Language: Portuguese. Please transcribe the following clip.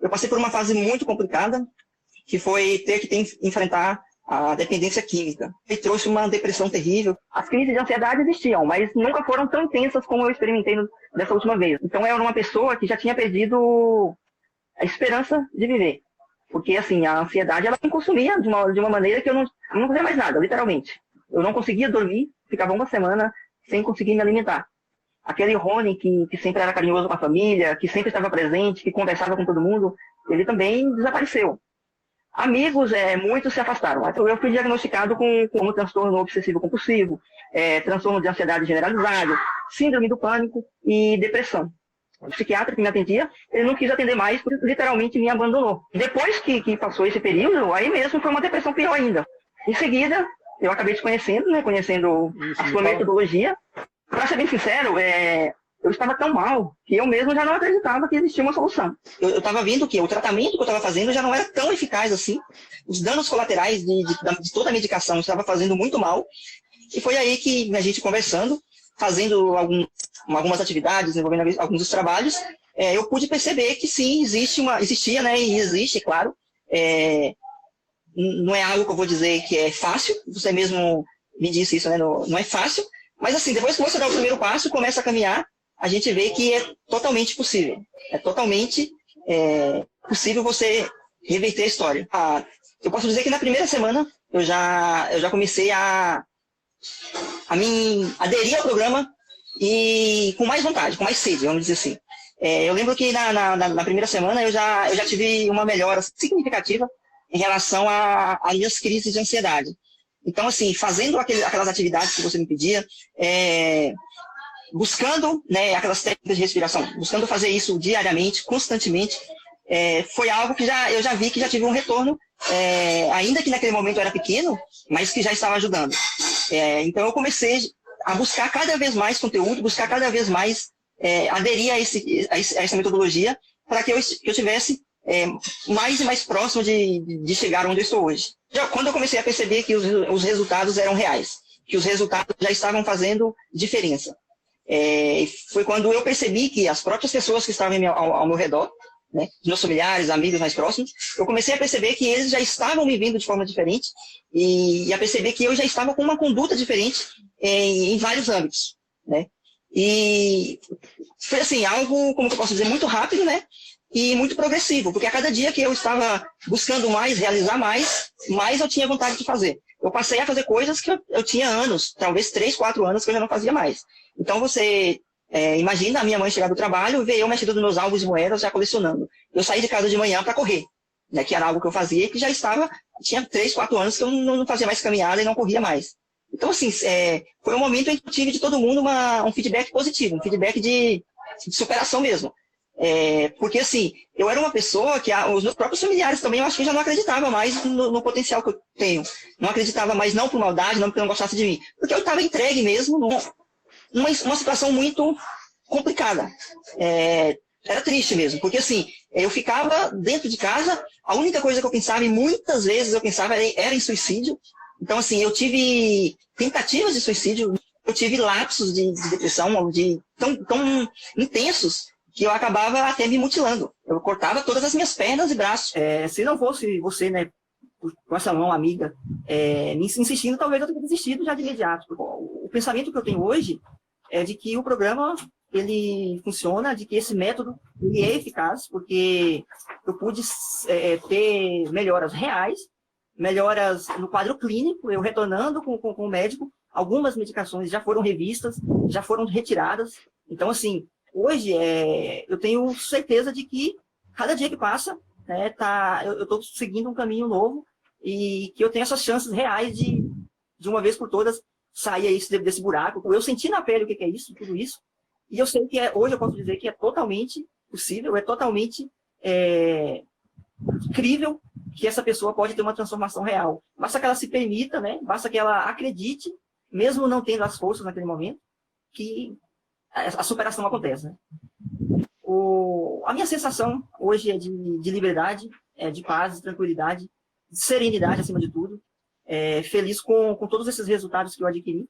eu passei por uma fase muito complicada, que foi ter que enfrentar a dependência química. E trouxe uma depressão terrível. As crises de ansiedade existiam, mas nunca foram tão intensas como eu experimentei dessa última vez. Então eu era uma pessoa que já tinha perdido a esperança de viver. Porque, assim, a ansiedade, ela me consumia de uma maneira que eu não fazia mais nada, literalmente. Eu não conseguia dormir, ficava uma semana sem conseguir me alimentar. Aquele Rony que sempre era carinhoso com a família, que sempre estava presente, que conversava com todo mundo, ele também desapareceu. Amigos, muitos se afastaram. Eu fui diagnosticado com um transtorno obsessivo-compulsivo, transtorno de ansiedade generalizado, síndrome do pânico e depressão. O psiquiatra que me atendia, ele não quis atender mais, porque literalmente me abandonou. Depois que passou esse período, aí mesmo foi uma depressão pior ainda. Em seguida, eu acabei te conhecendo, né, conhecendo a sua metodologia. Para ser bem sincero, eu estava tão mal que eu mesmo já não acreditava que existia uma solução. Eu estava vendo que o tratamento que eu estava fazendo já não era tão eficaz assim. Os danos colaterais de toda a medicação estava fazendo muito mal. E foi aí que a gente conversando, fazendo algumas atividades, desenvolvendo alguns dos trabalhos, eu pude perceber que sim, existia, né, e existe, claro. Não é algo que eu vou dizer que é fácil, você mesmo me disse isso, né, não é fácil, mas assim, depois que você dá o primeiro passo, começa a caminhar, a gente vê que é totalmente possível. É totalmente possível você reverter a história. Eu posso dizer que na primeira semana eu já comecei a me aderir ao programa e com mais vontade, com mais sede, vamos dizer assim. Eu lembro que na primeira semana eu já tive uma melhora significativa em relação às minhas crises de ansiedade. Então, assim, fazendo aquelas atividades que você me pedia, buscando, né, aquelas técnicas de respiração, buscando fazer isso diariamente, constantemente, foi algo que eu já vi que já tive um retorno, ainda que naquele momento eu era pequeno, mas que já estava ajudando. Então eu comecei a buscar cada vez mais conteúdo, buscar cada vez mais aderir a essa metodologia para que eu tivesse mais e mais próximo de chegar onde eu estou hoje. Quando eu comecei a perceber que os resultados eram reais, que os resultados já estavam fazendo diferença, foi quando eu percebi que as próprias pessoas que estavam ao meu redor, né, meus familiares, amigos mais próximos, eu comecei a perceber que eles já estavam me vendo de forma diferente e a perceber que eu já estava com uma conduta diferente em vários âmbitos, né? E foi assim, algo, como eu posso dizer, muito rápido, né? E muito progressivo, porque a cada dia que eu estava buscando mais, realizar mais eu tinha vontade de fazer. Eu passei a fazer coisas que eu tinha anos, talvez 3, 4 anos que eu já não fazia mais. Então você imagina a minha mãe chegar do trabalho e ver eu mexendo nos meus álbuns de moedas já colecionando. Eu saí de casa de manhã para correr, né, que era algo que eu fazia que já tinha 3, 4 anos que eu não fazia mais caminhada e não corria mais. Então, assim, foi um momento em que eu tive de todo mundo um feedback positivo, um feedback de superação mesmo. Porque, assim, eu era uma pessoa que os meus próprios familiares também, eu acho que já não acreditavam mais no potencial que eu tenho. Não acreditava mais, não por maldade, não porque não gostasse de mim. Porque eu estava entregue mesmo numa situação muito complicada. Era triste mesmo, porque, assim, eu ficava dentro de casa, a única coisa que eu pensava, e muitas vezes eu pensava, era em suicídio. Então, assim, eu tive tentativas de suicídio, eu tive lapsos de depressão tão intensos que eu acabava até me mutilando. Eu cortava todas as minhas pernas e braços. Se não fosse você, né, com essa mão amiga, me insistindo, talvez eu teria desistido já de imediato. O pensamento que eu tenho hoje é de que o programa ele funciona, de que esse método ele é eficaz, porque eu pude ter melhoras reais, melhoras no quadro clínico, eu retornando com o médico, algumas medicações já foram revistas, já foram retiradas. Então, assim, hoje eu tenho certeza de que cada dia que passa, né, eu estou seguindo um caminho novo e que eu tenho essas chances reais de uma vez por todas, sair aí desse buraco. Eu senti na pele o que é isso, tudo isso, e eu sei que hoje eu posso dizer que é totalmente possível, é totalmente incrível que essa pessoa pode ter uma transformação real. Basta que ela se permita, né? Basta que ela acredite, mesmo não tendo as forças naquele momento, que a superação acontece, né? A minha sensação hoje é de liberdade, de paz, de tranquilidade, de serenidade acima de tudo. Feliz com todos esses resultados que eu adquiri.